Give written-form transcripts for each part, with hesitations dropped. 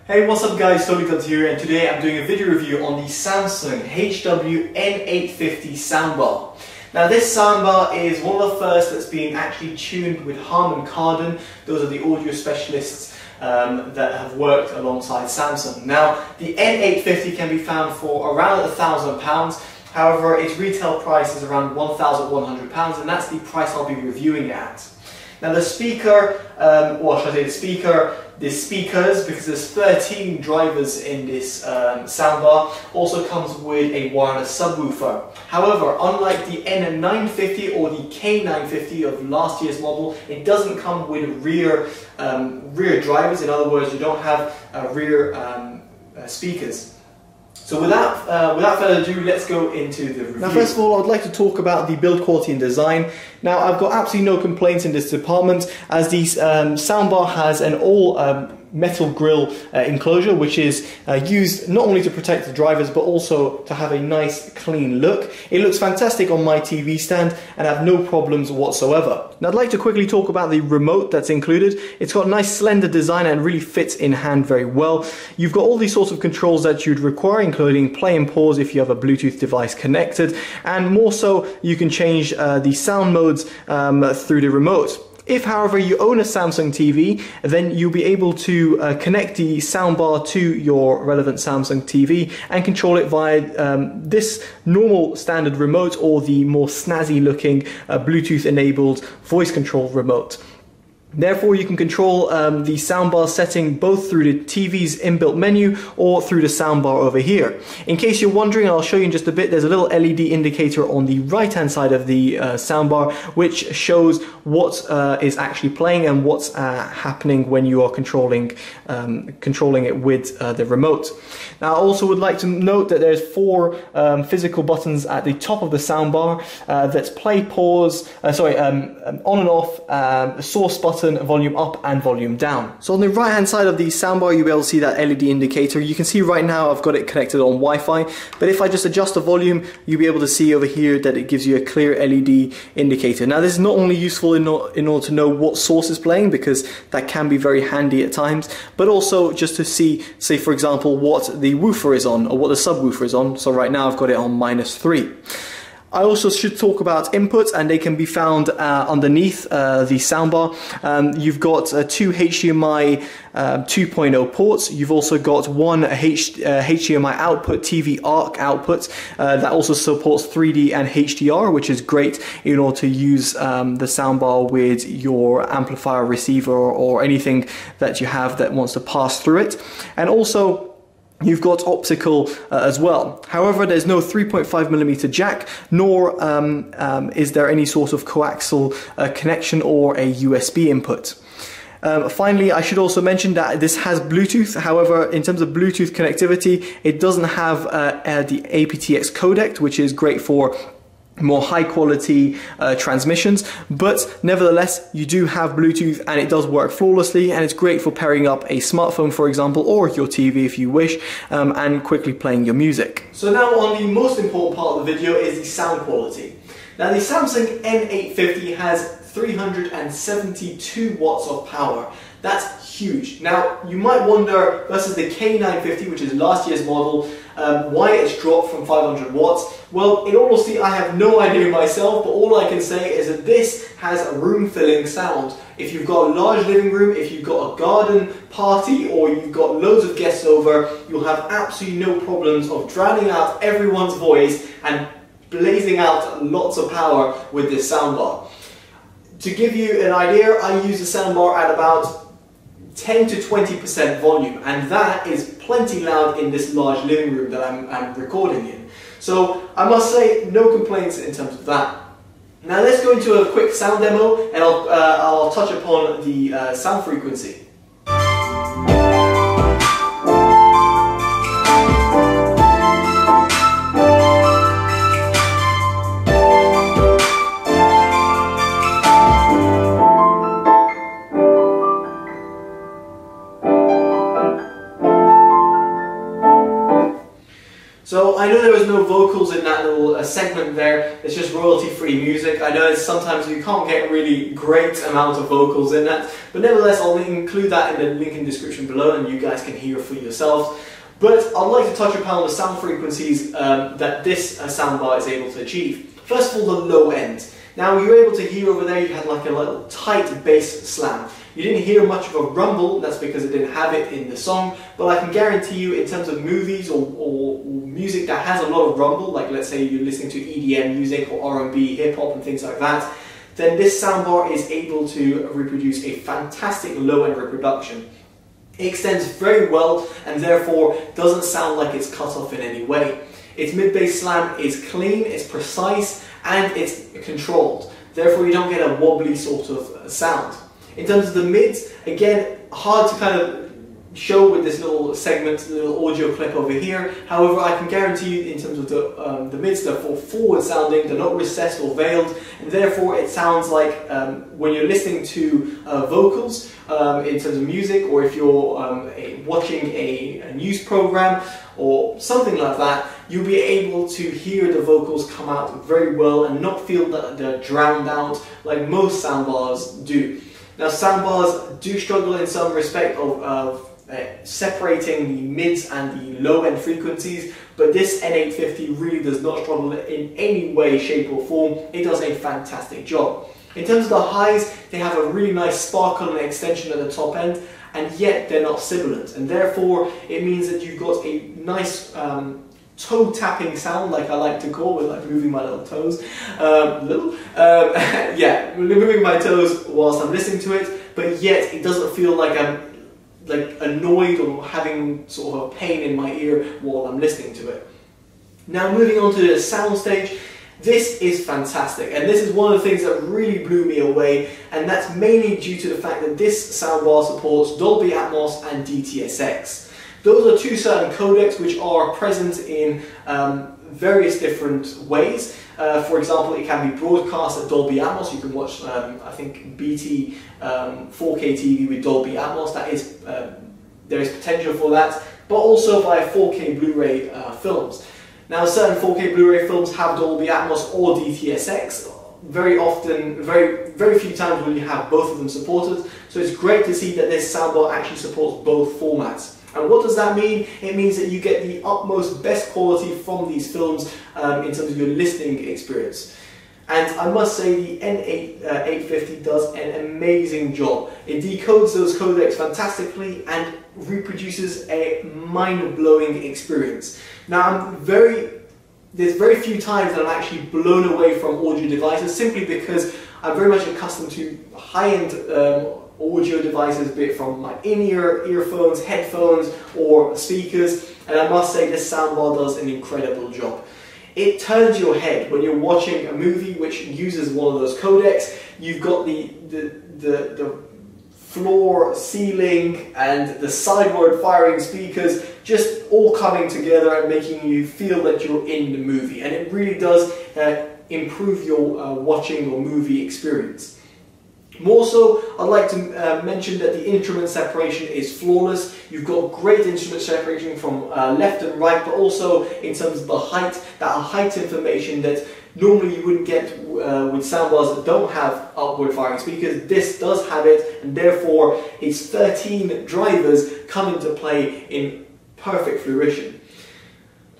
Hey, what's up guys, Tolykant here, and today I'm doing a video review on the Samsung HW-N850 soundbar. Now this soundbar is one of the first that's been actually tuned with Harman Kardon. Those are the audio specialists that have worked alongside Samsung. Now the N850 can be found for around £1,000. However, its retail price is around £1,100, and that's the price I'll be reviewing it at. Now the speaker, the speakers, because there's 13 drivers in this soundbar, also comes with a wireless subwoofer. However, unlike the N950 or the K950 of last year's model, it doesn't come with rear drivers. In other words, you don't have rear speakers. So without further ado, let's go into the review. Now first of all, I would like to talk about the build quality and design. Now I've got absolutely no complaints in this department, as the soundbar has an all metal grille enclosure, which is used not only to protect the drivers but also to have a nice clean look. It looks fantastic on my TV stand and I have no problems whatsoever. Now I'd like to quickly talk about the remote that's included. It's got a nice slender design and really fits in hand very well. You've got all these sorts of controls that you'd require, including play and pause if you have a Bluetooth device connected, and more so you can change the sound modes through the remote. If, however, you own a Samsung TV, then you'll be able to connect the soundbar to your relevant Samsung TV and control it via this normal standard remote or the more snazzy looking Bluetooth enabled voice control remote. Therefore, you can control the soundbar setting both through the TV's inbuilt menu or through the soundbar over here. In case you're wondering, I'll show you in just a bit, there's a little LED indicator on the right hand side of the soundbar which shows what is actually playing and what's happening when you are controlling it with the remote. Now I also would like to note that there's 4 physical buttons at the top of the soundbar. That's play, pause, on and off, source button, volume up and volume down. So on the right hand side of the soundbar you'll be able to see that LED indicator. You can see right now I've got it connected on Wi-Fi, but if I just adjust the volume you'll be able to see over here that it gives you a clear LED indicator. Now this is not only useful in order to know what source is playing, because that can be very handy at times, but also just to see, say for example, what the woofer is on or what the subwoofer is on. So right now I've got it on -3. I also should talk about inputs, and they can be found underneath the soundbar. You've got 2 HDMI 2.0 ports. You've also got 1 HDMI output, TV ARC output, that also supports 3D and HDR, which is great in order to use the soundbar with your amplifier, receiver, or anything that you have that wants to pass through it. And also you've got optical as well. However, there's no 3.5mm jack, nor is there any sort of coaxial connection or a USB input. Finally, I should also mention that this has Bluetooth. However, in terms of Bluetooth connectivity, it doesn't have the aptX codec, which is great for more high quality transmissions, but nevertheless you do have Bluetooth and it does work flawlessly, and it's great for pairing up a smartphone, for example, or your TV if you wish, and quickly playing your music. So now on the most important part of the video is the sound quality. Now the Samsung N850 has 372 watts of power. That's huge. Now you might wonder, versus the K950, which is last year's model, why it's dropped from 500 watts. Well, in all honesty, I have no idea myself, but all I can say is that this has a room-filling sound. If you've got a large living room, if you've got a garden party, or you've got loads of guests over, you'll have absolutely no problems of drowning out everyone's voice and blazing out lots of power with this soundbar. To give you an idea, I use the soundbar at about 10 to 20% volume, and that is plenty loud in this large living room that I'm recording in. So I must say, no complaints in terms of that. Now let's go into a quick sound demo, and I'll touch upon the sound frequency. So I know there was no vocals in that little segment there, it's just royalty-free music. I know sometimes you can't get really great amount of vocals in that, but nevertheless I'll include that in the link in the description below and you guys can hear for yourselves. But I'd like to touch upon the sound frequencies that this soundbar is able to achieve. First of all, the low end. Now you were able to hear over there, you had like a little tight bass slam. You didn't hear much of a rumble, that's because it didn't have it in the song, but I can guarantee you in terms of movies or music that has a lot of rumble, like let's say you're listening to EDM music or R&B, hip-hop and things like that, then this soundbar is able to reproduce a fantastic low-end reproduction. It extends very well and therefore doesn't sound like it's cut off in any way. Its mid-bass slam is clean, it's precise, and it's controlled. Therefore you don't get a wobbly sort of sound. In terms of the mids, again, hard to kind of show with this little segment, little audio clip over here. However, I can guarantee you in terms of the mids, they're forward sounding, they're not recessed or veiled, and therefore it sounds like when you're listening to vocals in terms of music, or if you're watching a news program or something like that, you'll be able to hear the vocals come out very well and not feel that they're drowned out like most soundbars do. Now soundbars do struggle in some respect of separating the mids and the low end frequencies, but this N850 really does not struggle in any way, shape or form. It does a fantastic job. In terms of the highs, they have a really nice sparkle and extension at the top end, and yet they're not sibilant, and therefore it means that you've got a nice toe tapping sound, like I like to call it, like moving my little toes, yeah, moving my toes whilst I'm listening to it, but yet it doesn't feel like I'm annoyed or having sort of a pain in my ear while I'm listening to it. Now moving on to the soundstage, this is fantastic, and this is one of the things that really blew me away, and that's mainly due to the fact that this soundbar supports Dolby Atmos and DTS:X. Those are two certain codecs which are present in various different ways. For example, it can be broadcast at Dolby Atmos. You can watch, I think, BT 4K TV with Dolby Atmos. That is, there is potential for that, but also via 4K Blu-ray films. Now, certain 4K Blu-ray films have Dolby Atmos or DTS:X. Very often, very few times will you have both of them supported. So it's great to see that this soundbar actually supports both formats. And what does that mean? It means that you get the utmost best quality from these films in terms of your listening experience. And I must say the N850 does an amazing job. It decodes those codecs fantastically and reproduces a mind-blowing experience. Now there's very few times that I'm actually blown away from audio devices simply because I'm very much accustomed to high-end audio devices, be it from my in-ear earphones, headphones or speakers, and I must say this soundbar does an incredible job. It turns your head when you're watching a movie which uses one of those codecs. You've got the floor, ceiling and the sideward firing speakers just all coming together and making you feel that you're in the movie, and it really does improve your watching or movie experience. More so, I'd like to mention that the instrument separation is flawless. You've got great instrument separation from left and right, but also in terms of the height, that height information that normally you wouldn't get with soundbars that don't have upward firing speakers. This does have it, and therefore its 13 drivers come into play in perfect fruition.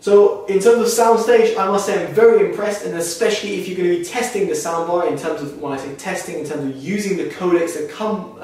So in terms of soundstage, I must say I'm very impressed, and especially if you're going to be testing the soundbar, in terms of, when I say testing, in terms of using the codecs that come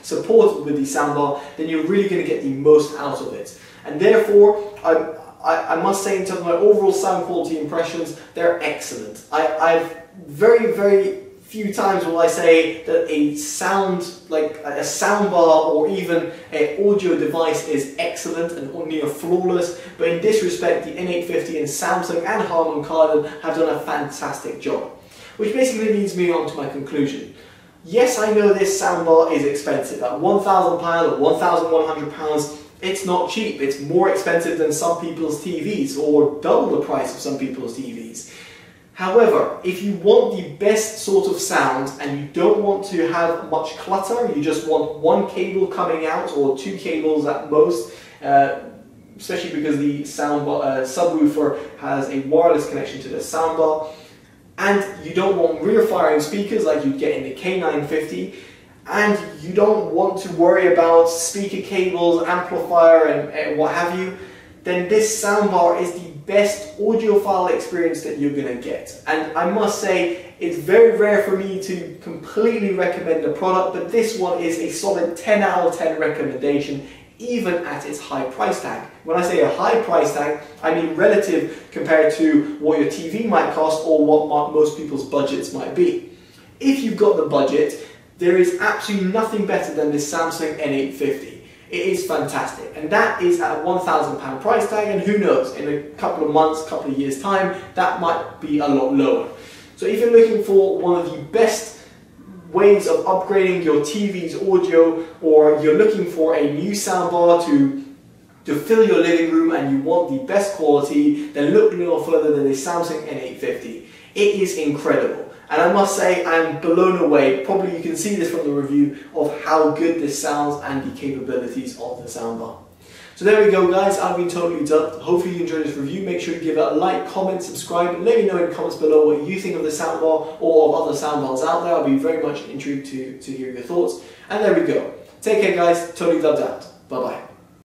supported with the soundbar, then you're really going to get the most out of it. And therefore, I must say in terms of my overall sound quality impressions, they're excellent. I've very few times will I say that a sound, like a soundbar or even an audio device is excellent and near flawless, but in this respect the N850 and Samsung and Harman Kardon have done a fantastic job. Which basically leads me on to my conclusion. Yes, I know this soundbar is expensive. At £1,000 or £1,100, it's not cheap. It's more expensive than some people's TVs, or double the price of some people's TVs. However, if you want the best sort of sound and you don't want to have much clutter, you just want one cable coming out or two cables at most, especially because the subwoofer has a wireless connection to the soundbar. And you don't want rear firing speakers like you'd get in the K950. And you don't want to worry about speaker cables, amplifier, and what have you. Then this soundbar is the best audiophile experience that you're going to get. And I must say, it's very rare for me to completely recommend a product, but this one is a solid 10 out of 10 recommendation, even at its high price tag. When I say a high price tag, I mean relative compared to what your TV might cost or what most people's budgets might be. If you've got the budget, there is absolutely nothing better than this Samsung N850. It is fantastic, and that is at a £1,000 price tag, and who knows, in a couple of months, couple of years time, that might be a lot lower. So if you're looking for one of the best ways of upgrading your TV's audio, or you're looking for a new soundbar to fill your living room and you want the best quality, then look no further than the Samsung N850. It is incredible. And I must say, I'm blown away, probably you can see this from the review, of how good this sounds and the capabilities of the soundbar. So there we go guys, I've been totally dubbed. Hopefully you enjoyed this review. Make sure to give it a like, comment, subscribe, and let me know in the comments below what you think of the soundbar or of other soundbars out there. I'll be very much intrigued to hear your thoughts. And there we go. Take care guys, totally dubbed out. Bye bye.